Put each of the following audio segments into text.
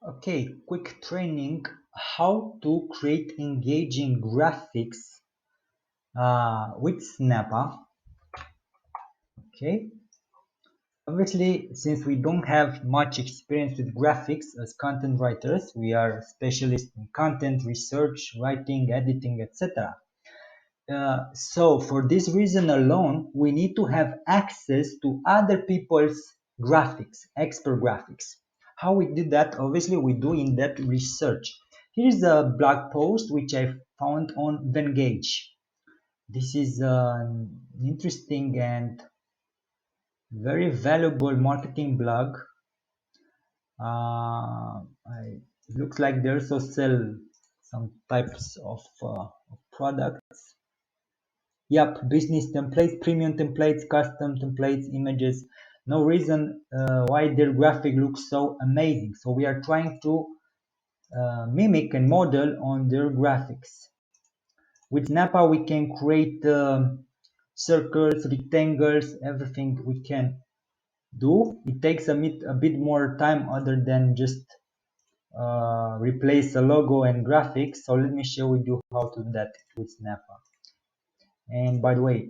Okay, quick training how to create engaging graphics with Snappa. Okay, obviously, since we don't have much experience with graphics as content writers, we are specialists in content research, writing, editing, etc. So for this reason alone, we need to have access to other people's graphics, expert graphics. How we do that? Obviously, we do in-depth research. Here's a blog post which I found on Vengage. This is an interesting and very valuable marketing blog. It looks like they also sell some types of products. Yep, business templates, premium templates, custom templates, images. No reason why their graphic looks so amazing. So we are trying to mimic and model on their graphics. With Snappa, we can create circles, rectangles, everything we can do. It takes a bit more time other than just replace a logo and graphics. So let me show you how to do that with Snappa. And by the way,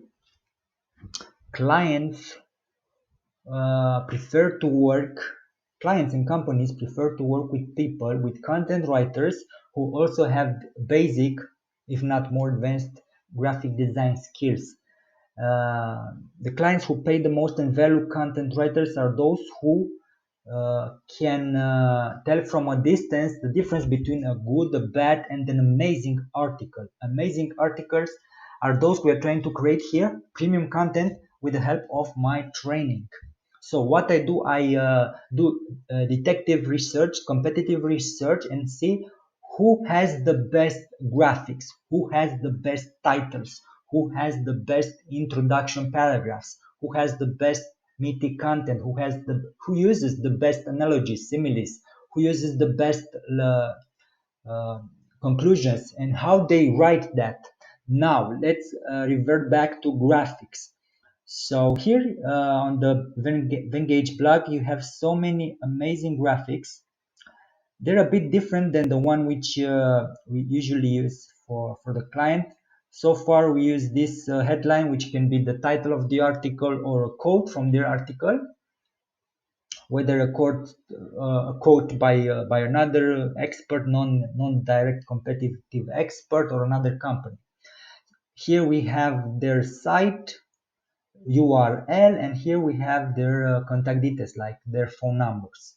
clients prefer to work, clients and companies prefer to work with people, with content writers who also have basic, if not more advanced, graphic design skills. The clients who pay the most and value content writers are those who can tell from a distance the difference between a good, a bad, and an amazing article. Amazing articles are those we are trying to create here, premium content with the help of my training. So what I do, I do detective research, competitive research, and see who has the best graphics, who has the best titles, who has the best introduction paragraphs, who has the best meaty content, who uses the best analogies, similes, who uses the best uh, conclusions, and how they write that. Now let's revert back to graphics. So here on the Vengage blog, you have so many amazing graphics. They're a bit different than the one which we usually use for the client. So far, we use this headline, which can be the title of the article or a quote from their article, whether a quote by another expert, non-direct competitive expert, or another company. Here we have their site URL, and here we have their contact details, like their phone numbers.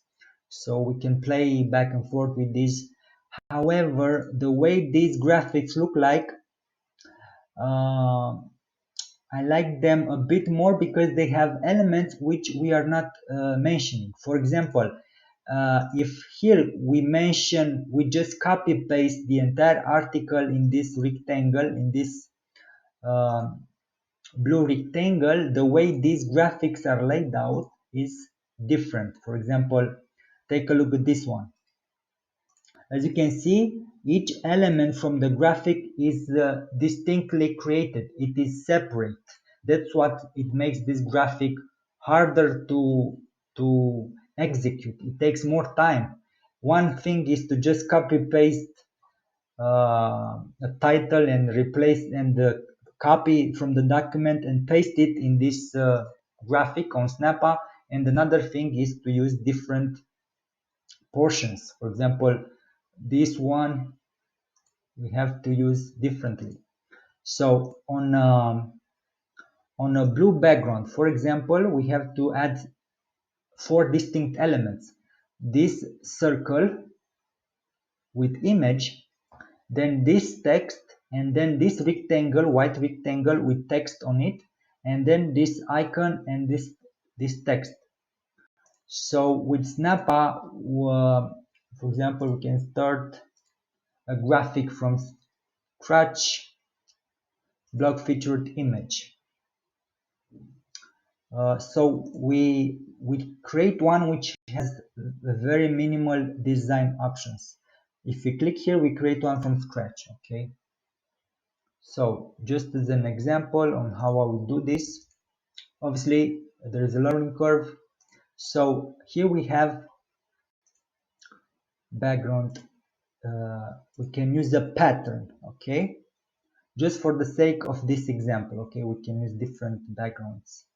So we can play back and forth with these. However, the way these graphics look like, uh, I like them a bit more because they have elements which we are not mentioning. For example, if here we just copy paste the entire article in this rectangle, in this um, blue rectangle, the way these graphics are laid out is different. For example, take a look at this one. As you can see, each element from the graphic is distinctly created. It is separate. That's what it makes this graphic harder to execute. It takes more time. One thing is to just copy paste a title and replace and copy from the document and paste it in this graphic on Snappa. And another thing is to use different portions. For example, this one we have to use differently. So on a blue background, for example, we have to add 4 distinct elements. This circle with image, then this text, and then this rectangle, white rectangle with text on it, and then this icon and this text. So with Snappa, for example, we can start a graphic from scratch, blog featured image. So we create one which has very minimal design options. If we click here, we create one from scratch. Okay. So just as an example on how I will do this, obviously there is a learning curve. So here we have background. We can use a pattern, okay? Just for the sake of this example, okay, we can use different backgrounds.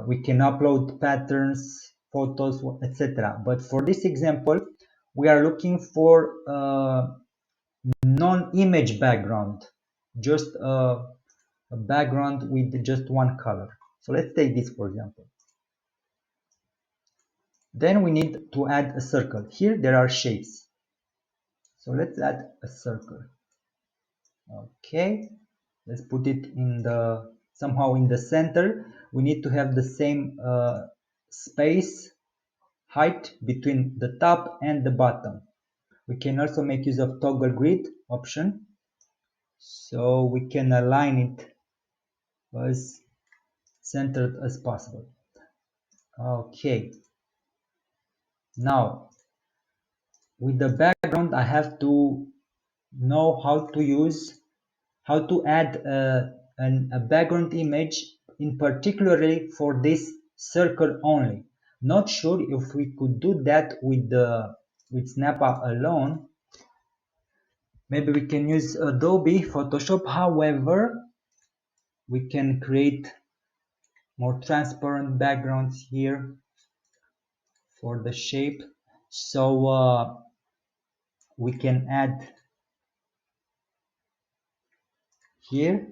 We can upload patterns, photos, etc. But for this example, we are looking for non-image background, just a background with just one color. So let's take this for example. Then we need to add a circle. Here there are shapes. So let's add a circle. Okay, let's put it in the somehow in the center. We need to have the same space height between the top and the bottom. We can also make use of toggle grid option, so we can align it as centered as possible. Okay, now with the background I have to know how to add a background image in particularly for this circle only. Not sure if we could do that with Snappa alone. Maybe we can use Adobe Photoshop. However, we can create more transparent backgrounds here for the shape. So we can add here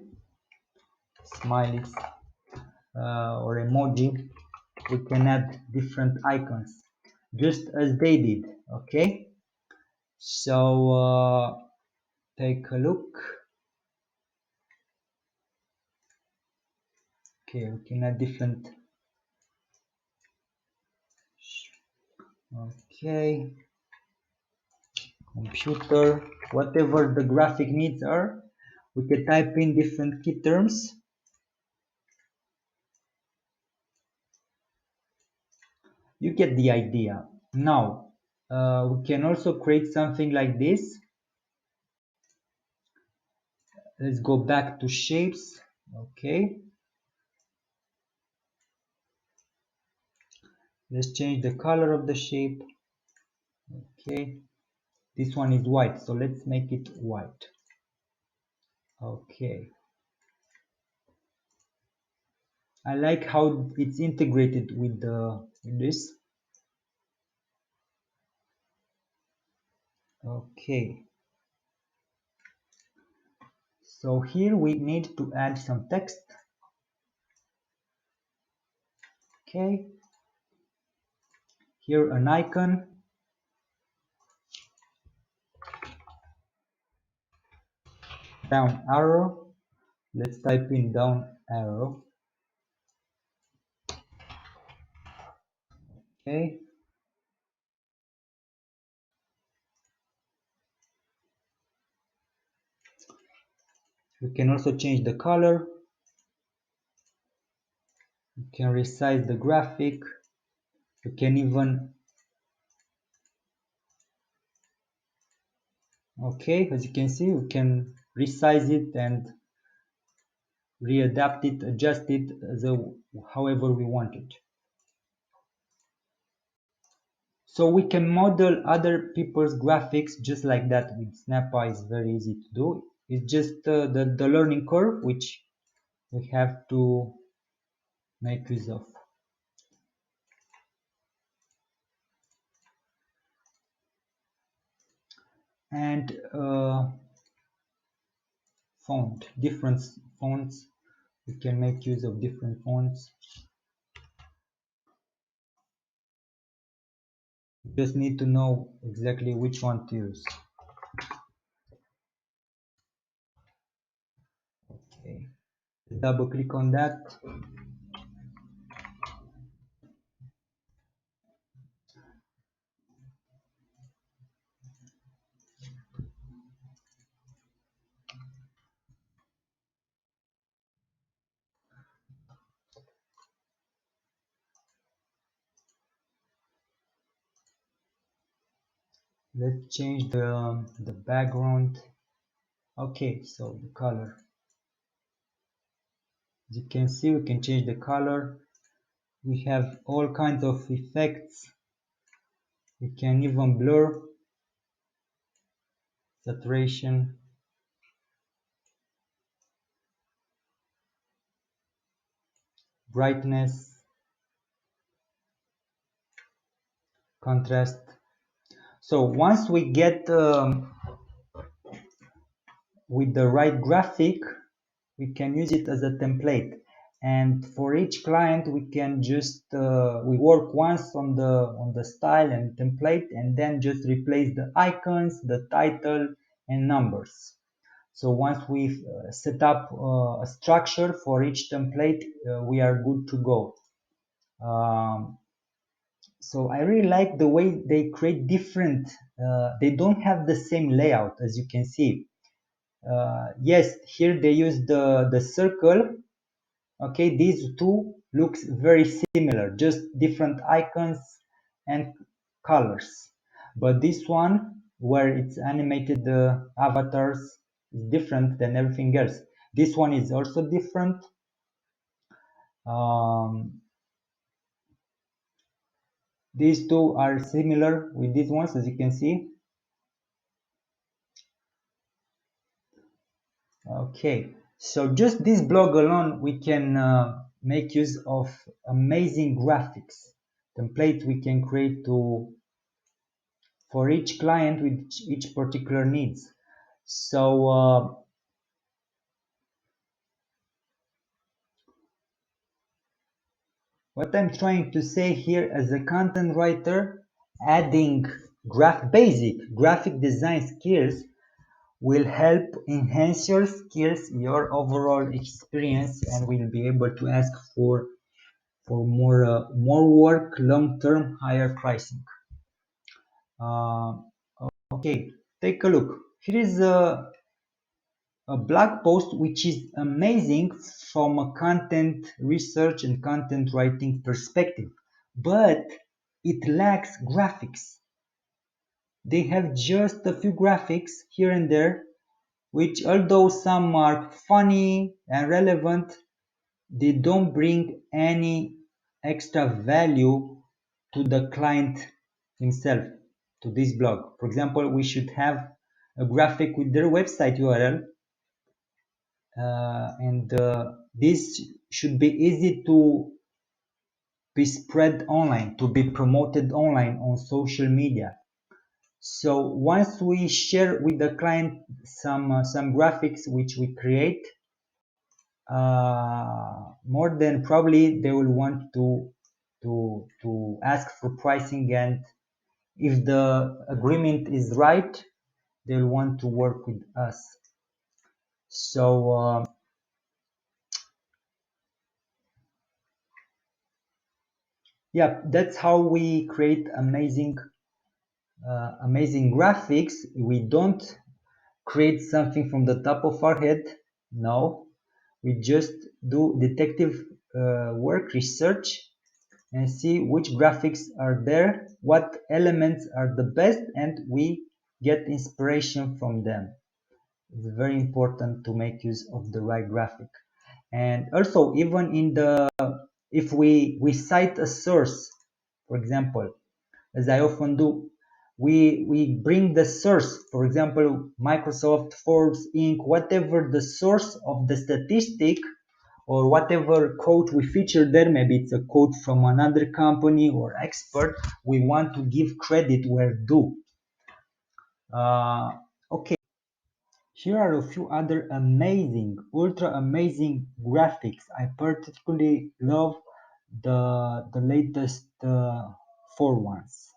smileys or emoji. We can add different icons just as they did. Okay, so take a look. Okay, we can add different. Okay, computer, whatever the graphic needs are, we can type in different key terms. You get the idea. Now we can also create something like this. Let's go back to shapes. Okay, let's change the color of the shape. Okay, this one is white, so let's make it white. Okay, I like how it's integrated with this. Okay, so here we need to add some text. Okay, here an icon. Down arrow. Let's type in down arrow. Okay. We can also change the color. We can resize the graphic. We can even, okay, as you can see, we can resize it and readapt it, adjust it however we want it. So we can model other people's graphics just like that with Snappa. Is very easy to do. It's just the learning curve which we have to make use of. And font, different fonts. We can make use of different fonts. You just need to know exactly which one to use. Okay, double click on that. Let's change the background. Okay, so the color. As you can see, we can change the color. We have all kinds of effects. We can even blur saturation, brightness, contrast. So once we get with the right graphic, we can use it as a template. And for each client, we can just we work once on the style and template, and then just replace the icons, the title, and numbers. So once we've set up a structure for each template, we are good to go. So I really like the way they create different. They don't have the same layout, as you can see. Yes, here they use the circle. Okay, these two looks very similar, just different icons and colors. But this one, where it's animated the avatars, is different than everything else. This one is also different. These two are similar with these ones, as you can see. Okay, so just this blog alone, we can make use of amazing graphics template we can create to for each client with each particular needs. So what I'm trying to say here as a content writer, adding basic graphic design skills will help enhance your skills, your overall experience, and will be able to ask for more work, long-term, higher pricing. Okay, take a look. Here is a blog post which is amazing from a content research and content writing perspective, but it lacks graphics. They have just a few graphics here and there, which although some are funny and relevant, they don't bring any extra value to the client himself, to this blog. For example, we should have a graphic with their website URL, and this should be easy to be spread online, to be promoted online on social media. So once we share with the client some graphics which we create, more than probably they will want to ask for pricing, and if the agreement is right, they'll want to work with us. So yeah, that's how we create amazing graphics. We don't create something from the top of our head. No, we just do detective work, research, and see which graphics are there, what elements are the best, and we get inspiration from them. It's very important to make use of the right graphic. And also, even in the if we cite a source, for example, as I often do, we bring the source, for example, Microsoft, Forbes, Inc., whatever the source of the statistic, or whatever quote we feature there, maybe it's a quote from another company or expert, we want to give credit where due. Okay, here are a few other amazing, ultra amazing graphics. I particularly love the latest four ones.